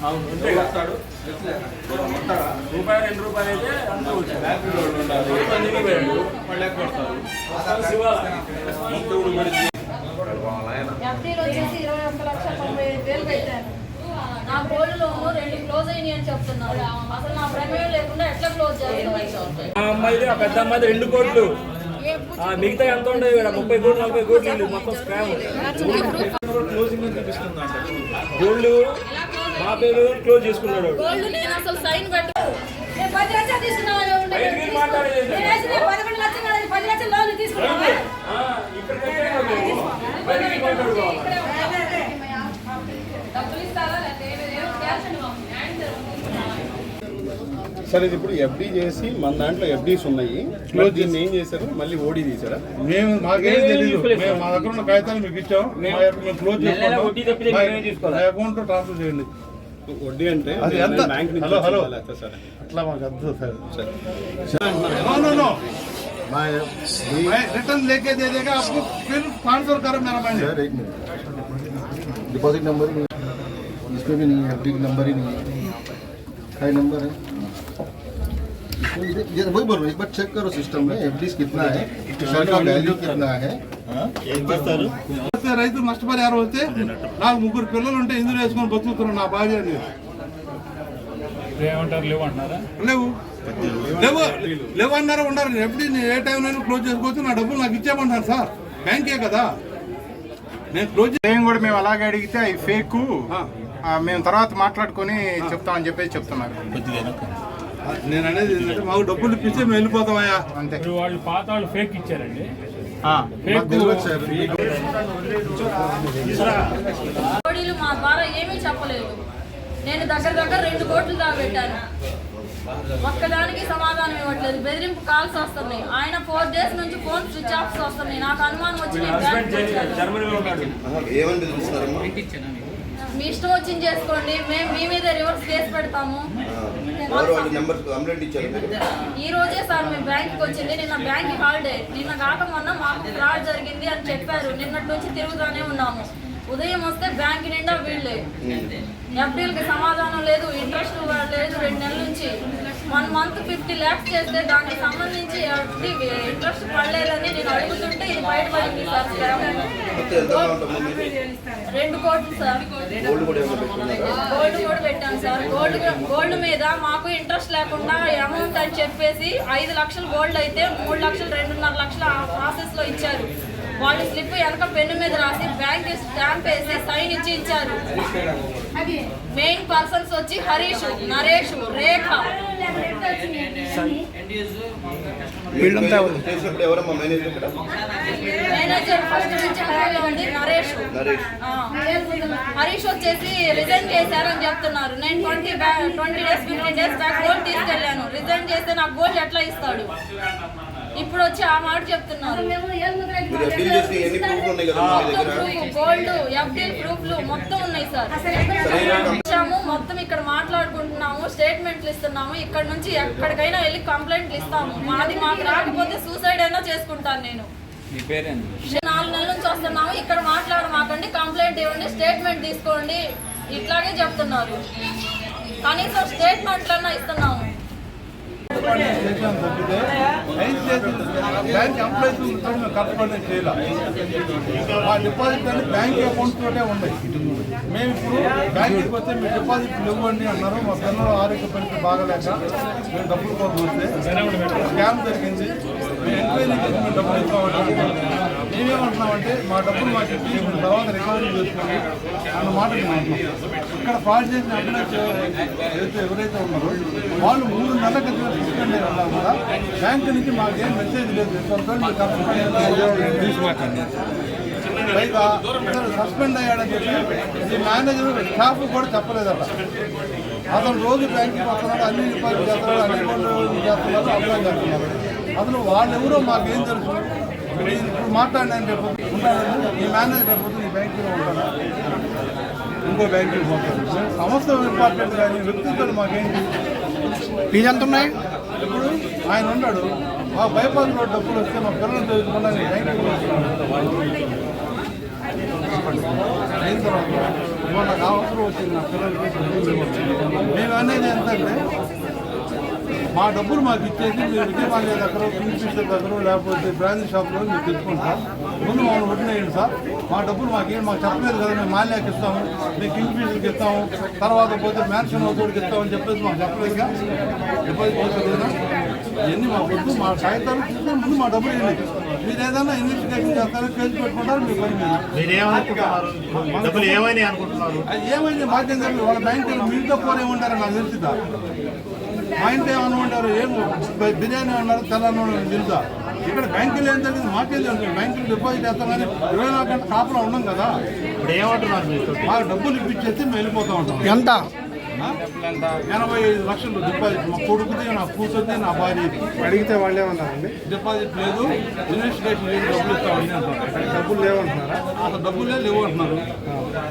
వస్తాడు రూపాయి 2 రూపాయలు అయితే అందరూ వచ్చేసి 21,90,000 పెట్టాను. నా గోల్డ్ లోన్ 2 క్లోజ్ అయినాయి అని చెప్తున్నారు. అసలు నా ప్రమేయం లేకుండా ఎట్లా క్లోజ్ చేస్తారు? ఆ అమ్మాయిది ఆ పెద్ద అమ్మాయిది 2 కోట్లు, మిగతా ఎంత ఉండేవి 30 కోట్లు 40 కోట్లు మొత్తం స్కామ్. గోల్డ్ మా పేరు క్లోజ్ చేసుకున్నాడు. గోల్డ్ నేను అసలు సైన్ పెట్టాను. నేను 10 లక్షలు తీసుకున్నాను. 11 లక్షలు 10 లక్షలు లోన్ తీసుకున్నాను. సరే ఇప్పుడు ఎఫ్డీ చేసి మన దాంట్లో ఎఫ్డీస్ ఉన్నాయి, దీన్ని ఏం చేశారు? మళ్ళీ ఓడి తీసారా? మేము మాకేం తెలియదు. మేము మా దగ్గర ఉన్న కాగితాలు మీకు ఇచ్చాం, మేము క్లోజ్ చేసుకుంటాం, అకౌంట్ ట్రాన్స్ఫర్ చేయండి. వడ్డీ అంటే బ్యాంక్ నుంచి హలో సరే అట్లా మాకు అర్థం సార్. रिटर्न लेके दे देगा आपको, फिर ट्रांसफर करो मेरा मैंने। सर एक मिनट, डिपॉजिट नंबर नहीं इसमें भी नहीं है, एफडी नंबर ही नहीं है, हाई नंबर है ये वही बोल रहा हूँ। एक बार चेक करो सिस्टम में एफडी कितना है, शर्ट का वैल्यू कितना है। రైతు నష్టపరిహారం వస్తే నాకు 3 పిల్లలు ఉంటే ఇందులో వేసుకొని బతుకుతున్నాను. నా భార్య లేవు అన్నారు ఉండరు. ఎప్పుడు ఏ టైంలో క్లోజ్ చేసుకోవచ్చు, నా డబ్బులు నాకు ఇచ్చేయమంటారు సార్. బ్యాంకే కదా నేను క్లోజ్. కూడా మేము అలాగే అడిగితే అవి ఫేక్, మేము తర్వాత మాట్లాడుకొని చెప్తామని చెప్పేసి చెప్తున్నారు. నేను అనేది ఏంటంటే మాకు డబ్బులు ఇప్పిస్తే మేము వెళ్ళిపోతామయ్యా అంతే. వాళ్ళు పాత వాళ్ళు ఫేక్ ఇచ్చారండి. కోడీలు మా ద్వారా ఏమీ చెప్పలేదు. నేను దగ్గర 2 కోట్లు దాబెట్టాను. ఒక్కదానికి సమాధానం ఇవ్వట్లేదు. బెదిరింపు కాల్స్ వస్తున్నాయి. ఆయన 4 డేస్ నుంచి ఫోన్ స్విచ్ ఆఫ్ వస్తున్నాయి. నాకు అనుమానం వచ్చి మీ ఇష్టం వచ్చింది చేసుకోండి, మేము మీ మీద రివర్స్ కేసు పెడతాము. ఈ రోజే సార్ మేము బ్యాంక్కి వచ్చింది. నిన్న బ్యాంక్ హాలిడే, నిన్న కాక మొన్న మాకు ఫ్రాడ్ జరిగింది అని చెప్పారు. నిన్నటి నుంచి తిరుగుతూనే ఉన్నాము. ఉదయం వస్తే బ్యాంక్ నిండా వీళ్ళే. ఎఫ్డీలకి సమాధానం లేదు, ఇంట్రెస్ట్ లేదు. 2 నెలల నుంచి 1 మంత్ 50 lakhs చేస్తే దానికి సంబంధించి ఇంట్రెస్ట్ పడలేదని నేను అడుగుతుంటే ఇది బయటపడింది సార్. 2 కోట్లు సార్. గోల్డ్ కూడా పెట్టాను సార్. గోల్డ్ మీద మాకు ఇంట్రెస్ట్ లేకుండా అమౌంట్ అని చెప్పేసి 5 లక్షలు గోల్డ్ అయితే 3 లక్షలు 2.5 లక్షల ప్రాసెస్ లో ఇచ్చారు. వాళ్ళు స్లిప్ వెనక పెన్ను మీద రాసి బ్యాంక్ స్టాంప్ వేసి సైన్ ఇచ్చి ఇచ్చారు. మెయిన్ పర్సన్స్ వచ్చి హరీష్, నరేష్, రేఖ. మేనేజర్ ఫస్ట్ నుంచి హైలో ఉంది నరేష్. హరీష్ వచ్చేసి రిజైన్ చేశారని చెప్తున్నారు. నేను 20 డేస్ 15 డేస్ బ్యాక్ గోల్డ్ తీసుకెళ్లాను. రిజైన్ చేస్తే నాకు గోల్డ్ ఎట్లా ఇస్తాడు? ఇప్పుడు వచ్చి ఆ మాట చెప్తున్నారు. గోల్డ్ ఎఫ్డీ ప్రూఫ్లు మొత్తం ఉన్నాయి సార్. మొత్తం ఇక్కడ మాట్లాడుకుంటున్నాము, స్టేట్మెంట్లు ఇస్తున్నాము. ఇక్కడ నుంచి ఎక్కడికైనా వెళ్ళి కంప్లైంట్లు ఇస్తాము. మాకు రాకపోతే సూసైడ్ అయినా చేసుకుంటాను నేను. 4 నెలల నుంచి వస్తున్నాము. ఇక్కడ మాట్లాడమాకండి, కంప్లైంట్ ఇవ్వండి, స్టేట్మెంట్ తీసుకోండి, ఇట్లాగే చెప్తున్నారు. కనీసం స్టేట్మెంట్లన్నా ఇస్తున్నాము. బ్యాంక్ ఎంప్లాయీస్ కరెక్ట్గా చేయాలి. మా డిపాజిట్ అని బ్యాంక్ అకౌంట్ తోటే ఉన్నాయి. మేము ఇప్పుడు బ్యాంక్కి వస్తే మీ డిపాజిట్లు ఇవ్వండి అన్నారు. మా పిల్లలు ఆరోగ్య పరిస్థితి బాగలేక మేము డబ్బులు కోసం వస్తే స్కామ్ జరిగింది. మేము ఎంక్వైరీ చేసి మేము డబ్బులు ఇస్తామంటే మేమేమంటున్నామంటే మా డబ్బులు మాకు ఇచ్చి తర్వాత రికవరీ చేసుకోండి అన్న మాట మేము అంటున్నాం. ఇక్కడ ఫ్రాడ్ చేసిన ఎవరైతే ఉన్నారో వాళ్ళు 3 నెలల క్రితం సస్పెండ్ అయ్యి ఉన్నారు కూడా. బ్యాంక్ నుంచి మాకేం మెసేజ్ లేదు. పైగా సస్పెండ్ అయ్యాడని చెప్పి ఈ మేనేజర్ స్టాఫ్ కూడా చెప్పలేదట. అతను రోజు బ్యాంకుకి వస్తున్నాడు, అన్ని డిపాజిట్ చేస్తున్నాడు, అన్ని అకౌంట్ చేస్తున్నారు, అప్లై చేస్తున్నారు. అసలు వాళ్ళెవరో మాకేం తెలుసు? ఇప్పుడు మాట్లాడినాను రేపు ఉంటాను. ఈ మేనేజర్ రేపు ఈ బ్యాంకులో ఉంటాడా, ఇంకో బ్యాంకుకి పోతాడు. సంస్థ ఇంపార్టెంట్ కానీ వ్యక్తిత్వాలు మాకేంటి? ఫీజు ఎంత ఉన్నాయి? ఇప్పుడు ఆయన ఉన్నాడు, మా బైపాస్ లో డబ్బులు వస్తే మా పిల్లలు చదువుకోవడానికి బ్యాంకులో అయిన తర్వాత ఇవాళ నాకు అవసరం వచ్చింది నా పిల్లలకి డబ్బులు ఇవ్వాలి. మేము అనేది ఏంటంటే మా డబ్బులు మాకు ఇచ్చేసి మీరు విజయవాడ దగ్గర కింగ్ఫిషర్ దగ్గర లేకపోతే బ్రాంచ్ షాప్లో మీరు తెచ్చుకుంటాం. ముందు మమ్మల్ని వడ్డీనేయండి సార్, మా డబ్బులు మాకు చెప్పలేదు కదా, మేము మాల్యాకి ఇస్తాము, మేము కింగ్ఫిషర్కి ఇస్తాము, తర్వాత పోతే మ్యాన్షన్ హౌస్కి ఇస్తామని చెప్పేసి మాకు చెప్పలేదుగా. డిపాజిట్ చేసేదా ఇవన్నీ మా వద్దు, మా కాగితాలు తీసుకొని ముందు మా డబ్బులు ఇవ్వండి. మీరు ఏదైనా ఇన్వెస్టిగేషన్ చేస్తారో కేసు పెట్టుకుంటారు, మీ పని డబ్బులు ఏమైనా అనుకుంటున్నారు? అది ఏమైంది మాకేం తెలియదు. వాళ్ళ బ్యాంకులు మీతో కూర ఏమంటారో నాకు తెలుసుదా, మా ఇంట్లో ఏమన్నా ఉంటారు, ఏం బిర్యానీ అన్నారు తెలంగాణ తెలుసా. ఇక్కడ బ్యాంకులు ఏం తెలియదు, మాకేం తెలుసు. బ్యాంకులు డిపాజిట్ చేస్తాం కానీ 24 గంటల కాపులో ఉన్నాం కదా. ఇప్పుడు ఏమంటున్నారు మీరు? మాకు డబ్బులు ఇప్పించేసి మేము వెళ్ళిపోతా ఉంటాం. ఎంత? 85 లక్షలు డిపాజిట్ మా కొడుకుది, నా కూతురుది, నా భార్య. అడిగితే వాళ్ళు ఏమన్నారండి? డిపాజిట్ లేదు, ఇన్వెస్టిగేషన్ లేదు, డబ్బులు ఇస్తామని అంటారు. డబ్బులు లేవంటున్నారా? అసలు డబ్బులే లేవు అంటున్నారు.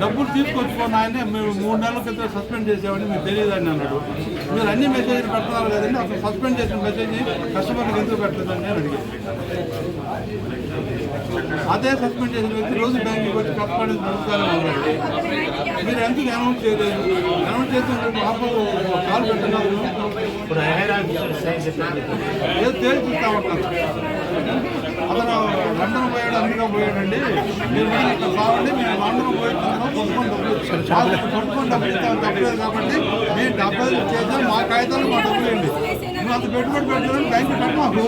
డబ్బులు తీసుకొచ్చుకున్న ఆయనే మేము 3 నెలల క్రితం సస్పెండ్ చేసామని మీకు తెలియదని అన్నాడు. మీరు అన్ని మెసేజ్లు పెడుతున్నారు కదండి, అసలు సస్పెండ్ చేసిన మెసేజ్ కస్టమర్కి ఎందుకు పెట్టలేదని నేను అడిగాను. అదే సస్పెండ్ చేసిన వ్యక్తి రోజు బ్యాంకుకి వచ్చి కష్టపడి నడుపుతానే ఉన్నారు. మీరు ఎందుకు అనౌన్స్ చేయలేదు? అనౌన్స్ చేసిన కాల్ పెట్టున్నారు, ఏదో తేల్చిస్తామంటారు. అతను లండన్ పోయాడు, అమెరికా పోయాడండి, మీరు ఇక్కడ కావాలండి, మేము లండన్ పోయి కొట్టుకొని డబ్బులు ఇస్తామని తప్పలేదు కాబట్టి మేము డబ్బులు చేద్దాం, మా కాగితాలు మా డబ్బులు ఇవ్వండి. మేము అంత పెట్టుబడి పెట్టాలని బ్యాంకు పెట్టమాకు.